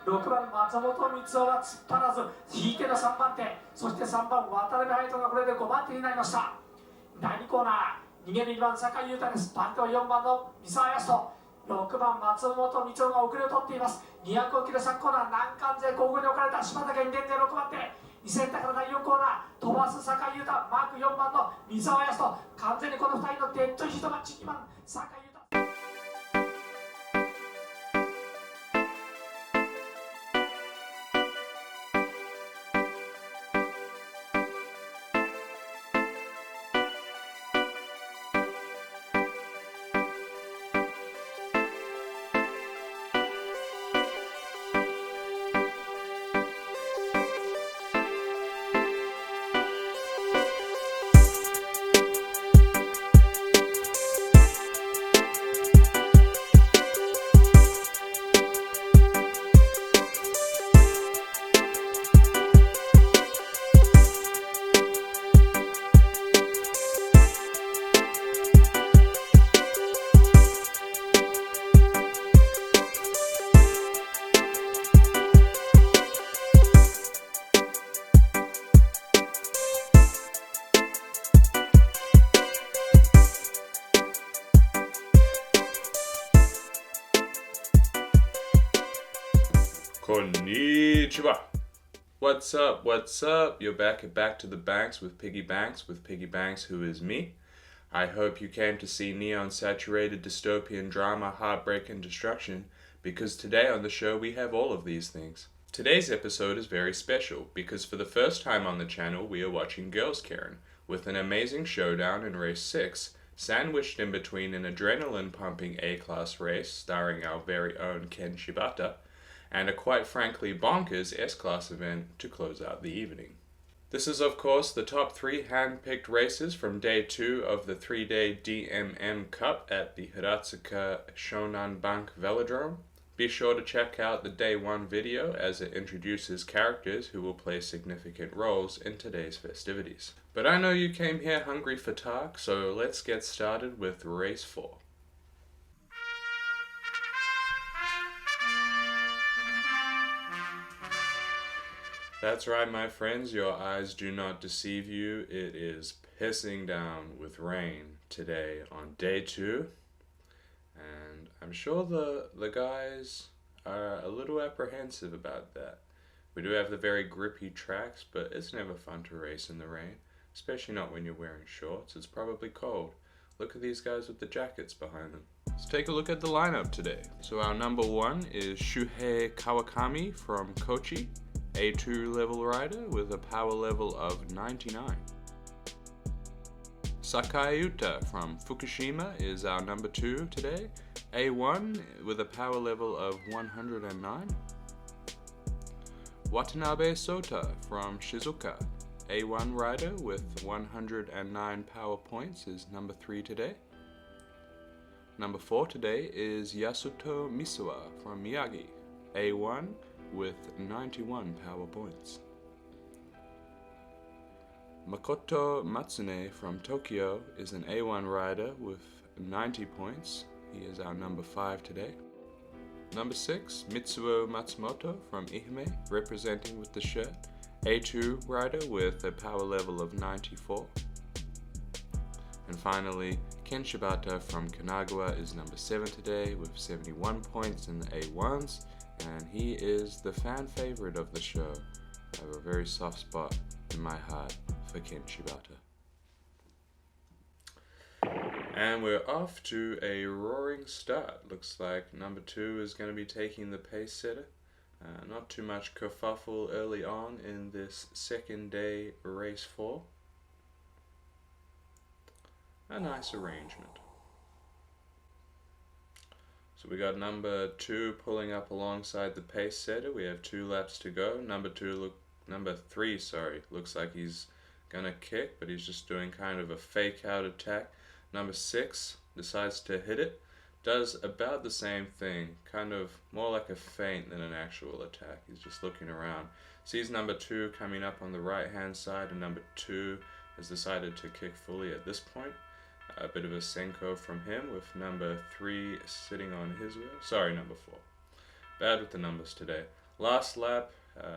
6番松本光雄は突っ張らず引いての3番手、そして3番渡辺隼人がこれで5番手になりました。第2コーナー逃げる2番酒井優太です。番手は4番の三沢康人、6番松本光雄が遅れを取っています。200を切る3コーナー、難関勢後方に置かれた柴田健現在6番手、2センターから第4コーナー飛ばす酒井優太、マーク4番の三沢康人、完全にこの2人のデッドヒートマッチ。2番酒井優太。Konnichiwa. What's up? What's up? You're back at Back to the Banks with Piggy Banks, who is me. I hope you came to see neon-saturated dystopian drama, heartbreak, and destruction, because today on the show we have all of these things. Today's episode is very special, because for the first time on the channel we are watching Girls Keirin, with an amazing showdown in race 6, sandwiched in between an adrenaline-pumping A-class race starring our very own Ken Shibata, and a quite frankly bonkers S-Class event to close out the evening. This is of course the top 3 hand-picked races from day 2 of the 3-day DMM Cup at the Hiratsuka Shonan Bank Velodrome. Be sure to check out the day 1 video as it introduces characters who will play significant roles in today's festivities. But I know you came here hungry for talk, so let's get started with race 4. That's right, my friends, your eyes do not deceive you. It is pissing down with rain today on day 2, and I'm sure the guys are a little apprehensive about that. We do have the very grippy tracks, but it's never fun to race in the rain, especially not when you're wearing shorts. It's probably cold. Look at these guys with the jackets behind them. Let's take a look at the lineup today. So our number 1 is Shuhei Kawakami from Kochi, A2 level rider with a power level of 99. Sakai Yuta from Fukushima is our number 2 today, A1 with a power level of 109. Watanabe Sota from Shizuoka, A1 rider with 109 power points, is number 3 today. Number 4 today is Yasuto Misawa from Miyagi, A1 with 91 power points. Makoto Matsune from Tokyo is an A1 rider with 90 points. He is our number 5 today. Number 6, Mitsuo Matsumoto from Ehime, representing with the shirt, A2 rider with a power level of 94. And finally, Ken Shibata from Kanagawa is number 7 today with 71 points in the A1s, and he is the fan favorite of the show. I have a very soft spot in my heart for Ken Shibata. And we're off to a roaring start. Looks like number 2 is going to be taking the pace setter. Not too much kerfuffle early on in this second day race 4. A nice arrangement. So we got number 2 pulling up alongside the pace setter. We have 2 laps to go. Number 3, looks like he's gonna kick, but he's just doing kind of a fake out attack. Number 6 decides to hit it. Does about the same thing, kind of more like a feint than an actual attack. He's just looking around. Sees number 2 coming up on the right hand side, and number 2 has decided to kick fully at this point. A bit of a senko from him, with number 3 sitting on his wheel. Sorry, number 4. Bad with the numbers today. Last lap,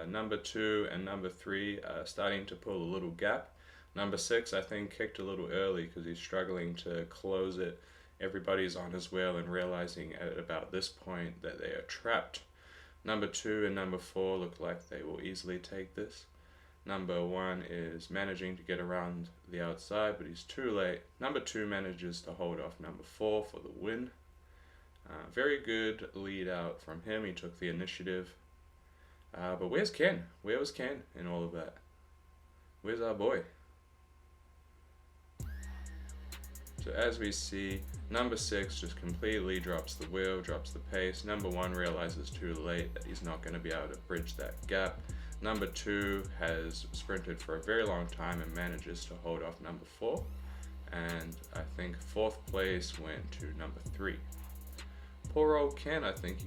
number 2 and number 3 are starting to pull a little gap. Number 6, I think, kicked a little early because he's struggling to close it. Everybody's on his wheel and realizing at about this point that they are trapped. Number 2 and number 4 look like they will easily take this. Number 1 is managing to get around the outside, but he's too late. Number 2 manages to hold off number 4 for the win. Very good lead out from him. He took the initiative. But where's Ken? Where was Ken in all of that? Where's our boy? So as we see, number 6 just completely drops the wheel, drops the pace. Number 1 realizes too late that he's not going to be able to bridge that gap. Number 2 has sprinted for a very long time and manages to hold off number 4. And I think 4th place went to number 3. Poor old Ken, I think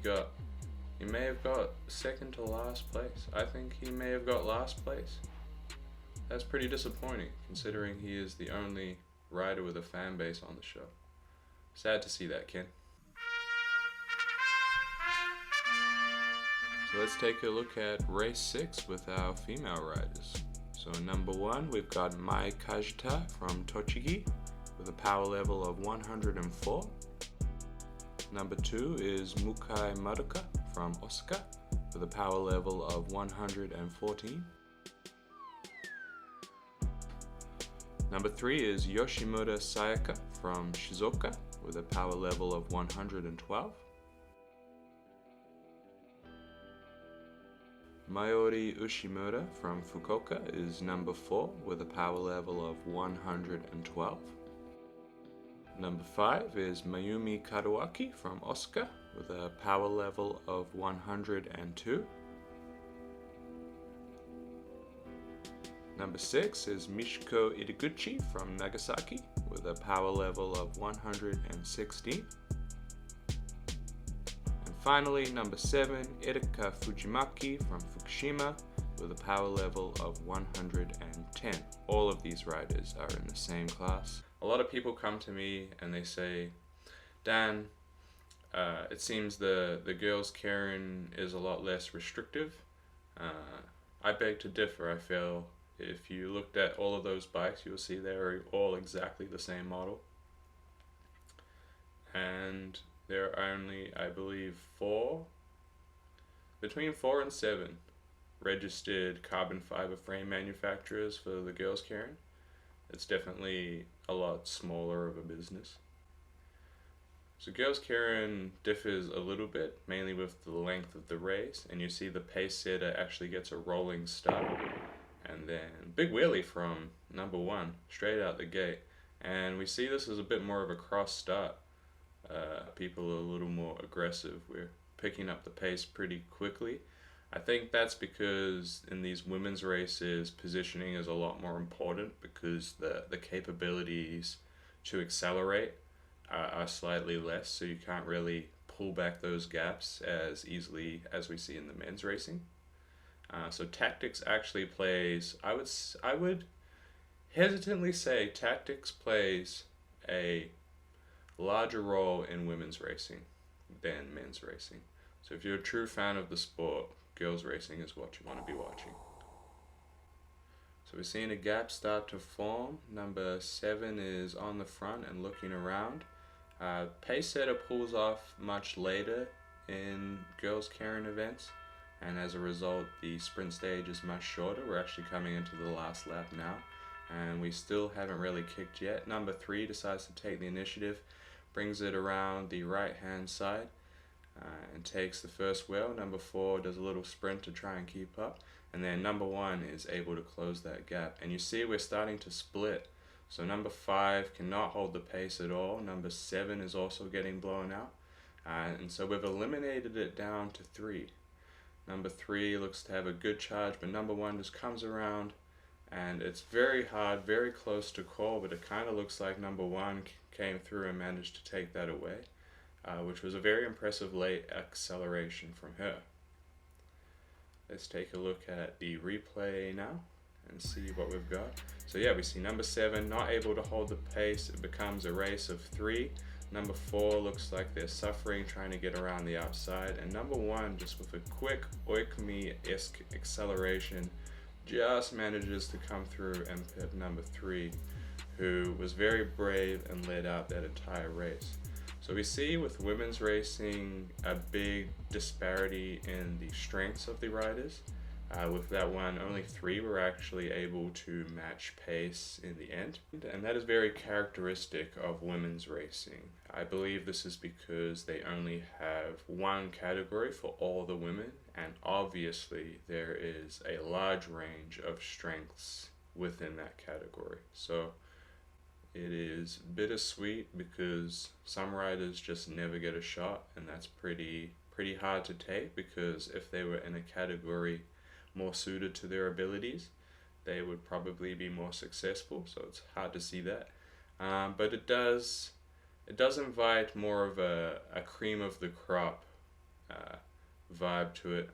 he may have got second to last place. I think he may have got last place. That's pretty disappointing considering he is the only rider with a fan base on the show. Sad to see that, Ken. So let's take a look at race 6 with our female riders. So number 1, we've got Mai Kajita from Tochigi with a power level of 104. Number 2 is Mukai Madoka from Osaka with a power level of 114. Number 3 is Yoshimura Sayaka from Shizuoka with a power level of 112. Mayori Ushimura from Fukuoka is number 4 with a power level of 112. Number 5 is Mayumi Kadawaki from Osaka with a power level of 102. Number 6 is Michiko Ideguchi from Nagasaki with a power level of 116. And finally, number 7, Erika Fujimaki from Fukushima with a power level of 110. All of these riders are in the same class. A lot of people come to me and they say, Dan, it seems the girls' Keirin is a lot less restrictive. I beg to differ. I feel if you looked at all of those bikes, you'll see they're all exactly the same model. And there are only, I believe, between 4 and 7 registered carbon fiber frame manufacturers for the girls' Keirin. It's definitely a lot smaller of a business. So girls' Keirin differs a little bit, mainly with the length of the race, and you see the pace setter actually gets a rolling start, and then big wheelie from number 1 straight out the gate. And we see this as a bit more of a cross start. People are a little more aggressive. We're picking up the pace pretty quickly. I think that's because in these women's races, positioning is a lot more important because the capabilities to accelerate are slightly less, so you can't really pull back those gaps as easily as we see in the men's racing. So tactics actually plays, I would hesitantly say tactics plays a larger role in women's racing than men's racing. So if you're a true fan of the sport, girls racing is what you want to be watching. So we're seeing a gap start to form. Number 7 is on the front and looking around. Pace setter pulls off much later in girls' Keirin events, and as a result the sprint stage is much shorter. We're actually coming into the last lap now, and we still haven't really kicked yet. Number 3 decides to take the initiative, brings it around the right hand side, and takes the first wheel. Number 4 does a little sprint to try and keep up, and then number 1 is able to close that gap. And you see we're starting to split. So number 5 cannot hold the pace at all. Number 7 is also getting blown out. And so we've eliminated it down to 3. Number 3 looks to have a good charge, but number 1 just comes around, and it's very hard, very close to call, but it kind of looks like number 1 came through and managed to take that away, which was a very impressive late acceleration from her. Let's take a look at the replay now and see what we've got. So yeah, we see number 7 not able to hold the pace. It becomes a race of 3. Number 4 looks like they're suffering trying to get around the outside. And number 1, just with a quick Oikumi-esque acceleration, just manages to come through and pit number 3, who was very brave and led out that entire race. So we see with women's racing a big disparity in the strengths of the riders. With that one, only 3 were actually able to match pace in the end. And that is very characteristic of women's racing. I believe this is because they only have one category for all the women, and obviously there is a large range of strengths within that category. So it is bittersweet because some riders just never get a shot, and that's pretty hard to take, because if they were in a category more suited to their abilities, they would probably be more successful. So it's hard to see that, but it does invite more of a cream of the crop vibe to it,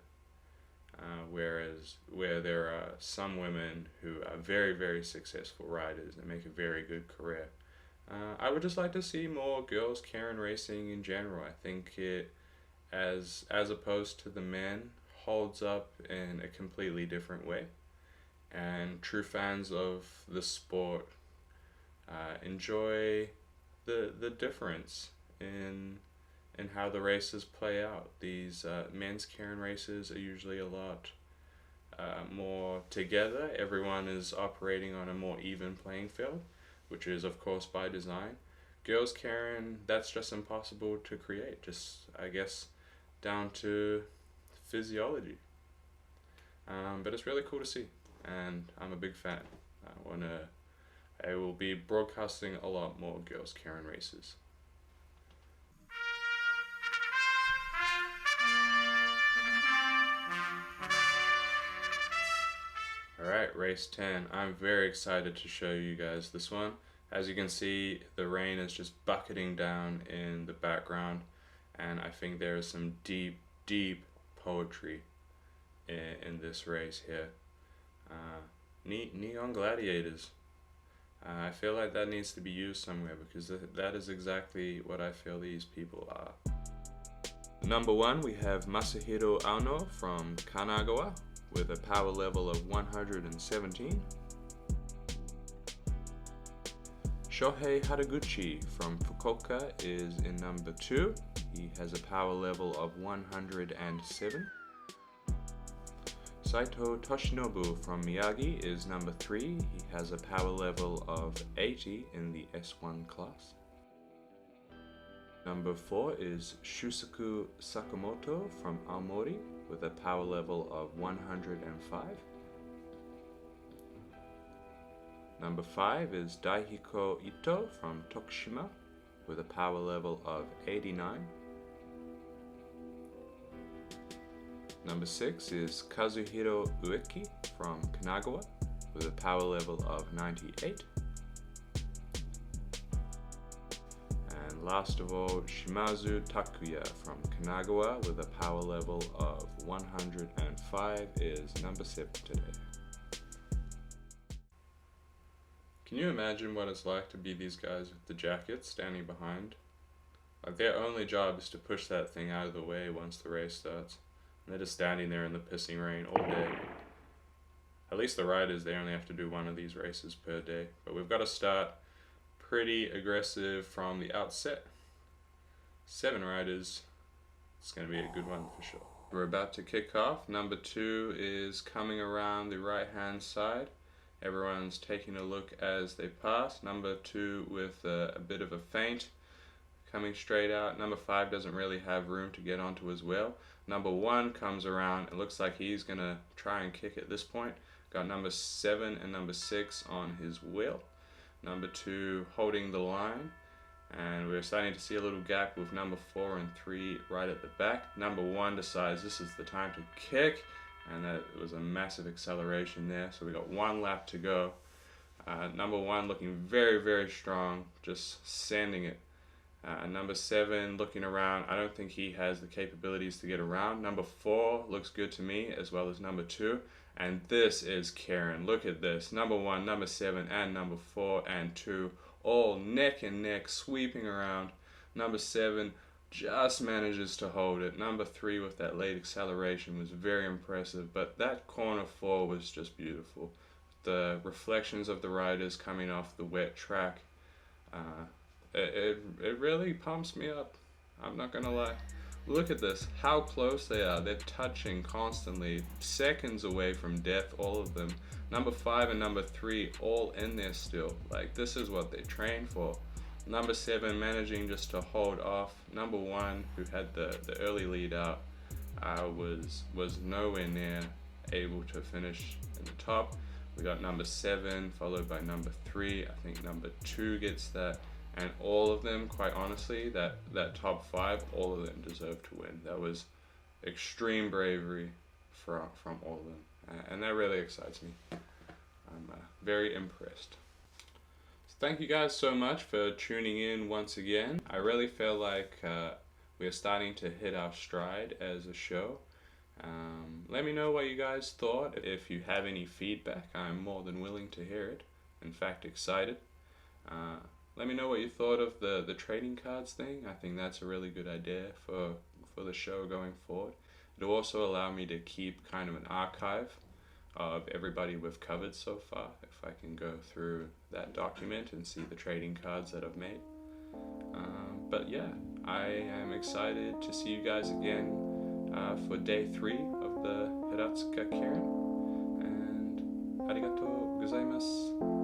where there are some women who are very, very successful riders and make a very good career. I would just like to see more girls Keirin racing in general. I think it, as opposed to the men, holds up in a completely different way, and true fans of the sport enjoy the difference in how the races play out. These men's Keirin races are usually a lot more together. Everyone is operating on a more even playing field, which is of course by design. Girls Keirin, that's just impossible to create, just I guess down to physiology, but it's really cool to see, and I'm a big fan. I will be broadcasting a lot more girls Keirin races. Alright, race 10. I'm very excited to show you guys this one. As you can see, the rain is just bucketing down in the background, and I think there is some deep poetry in this race here. Neon gladiators. I feel like that needs to be used somewhere, because that is exactly what I feel these people are. Number 1, we have Masahiro Ano from Kanagawa with a power level of 117. Shohei Haraguchi from Fukuoka is in number 2. He has a power level of 107. Saito Toshinobu from Miyagi is number 3. He has a power level of 80 in the S1 class. Number 4 is Shusaku Sakamoto from Aomori with a power level of 105. Number 5 is Daihiko Ito from Tokushima with a power level of 89. Number 6 is Kazuhiro Ueki from Kanagawa with a power level of 98. And last of all, Shimazu Takuya from Kanagawa with a power level of 105 is number 7 today. Can you imagine what it's like to be these guys with the jackets standing behind? Like, their only job is to push that thing out of the way once the race starts. And they're just standing there in the pissing rain all day. At least the riders, they only have to do one of these races per day. But we've got to start pretty aggressive from the outset. 7 riders. It's going to be a good one for sure. We're about to kick off. Number 2 is coming around the right hand side. Everyone's taking a look as they pass. Number 2 with a bit of a feint coming straight out. Number 5 doesn't really have room to get onto as well. Number 1 comes around. It looks like he's going to try and kick at this point. Got number 7 and number 6 on his wheel. Number 2 holding the line. And we're starting to see a little gap with number 4 and 3 right at the back. Number 1 decides this is the time to kick. And that was a massive acceleration there. So we got 1 lap to go. Number 1 looking very, very strong. Just sanding it. Number 7 looking around. I don't think he has the capabilities to get around. Number 4 looks good to me, as well as number 2. And this is Keirin. Look at this. Number 1, number 7, and number 4 and 2 all neck and neck sweeping around. Number 7 just manages to hold it. Number 3 with that late acceleration was very impressive, but that corner 4 was just beautiful. The reflections of the riders coming off the wet track, it really pumps me up. I'm not gonna lie. Look at this, how close they are. They're touching constantly, seconds away from death, all of them. Number 5 and number 3 all in there still. Like, this is what they train for. Number 7 managing just to hold off. Number 1, who had the early lead out, was nowhere near able to finish in the top. We got number 7 followed by number 3. I think number 2 gets that. And all of them, quite honestly, that top 5, all of them deserve to win. That was extreme bravery from all of them. And that really excites me. I'm very impressed. So thank you guys so much for tuning in once again. I really feel like we are starting to hit our stride as a show. Let me know what you guys thought. If you have any feedback, I'm more than willing to hear it. In fact, excited. Let me know what you thought of the trading cards thing. I think that's a really good idea for the show going forward. It'll also allow me to keep kind of an archive of everybody we've covered so far, if I can go through that document and see the trading cards that I've made. But yeah, I am excited to see you guys again for day 3 of the Hiratsuka Keirin. And arigatou gozaimasu.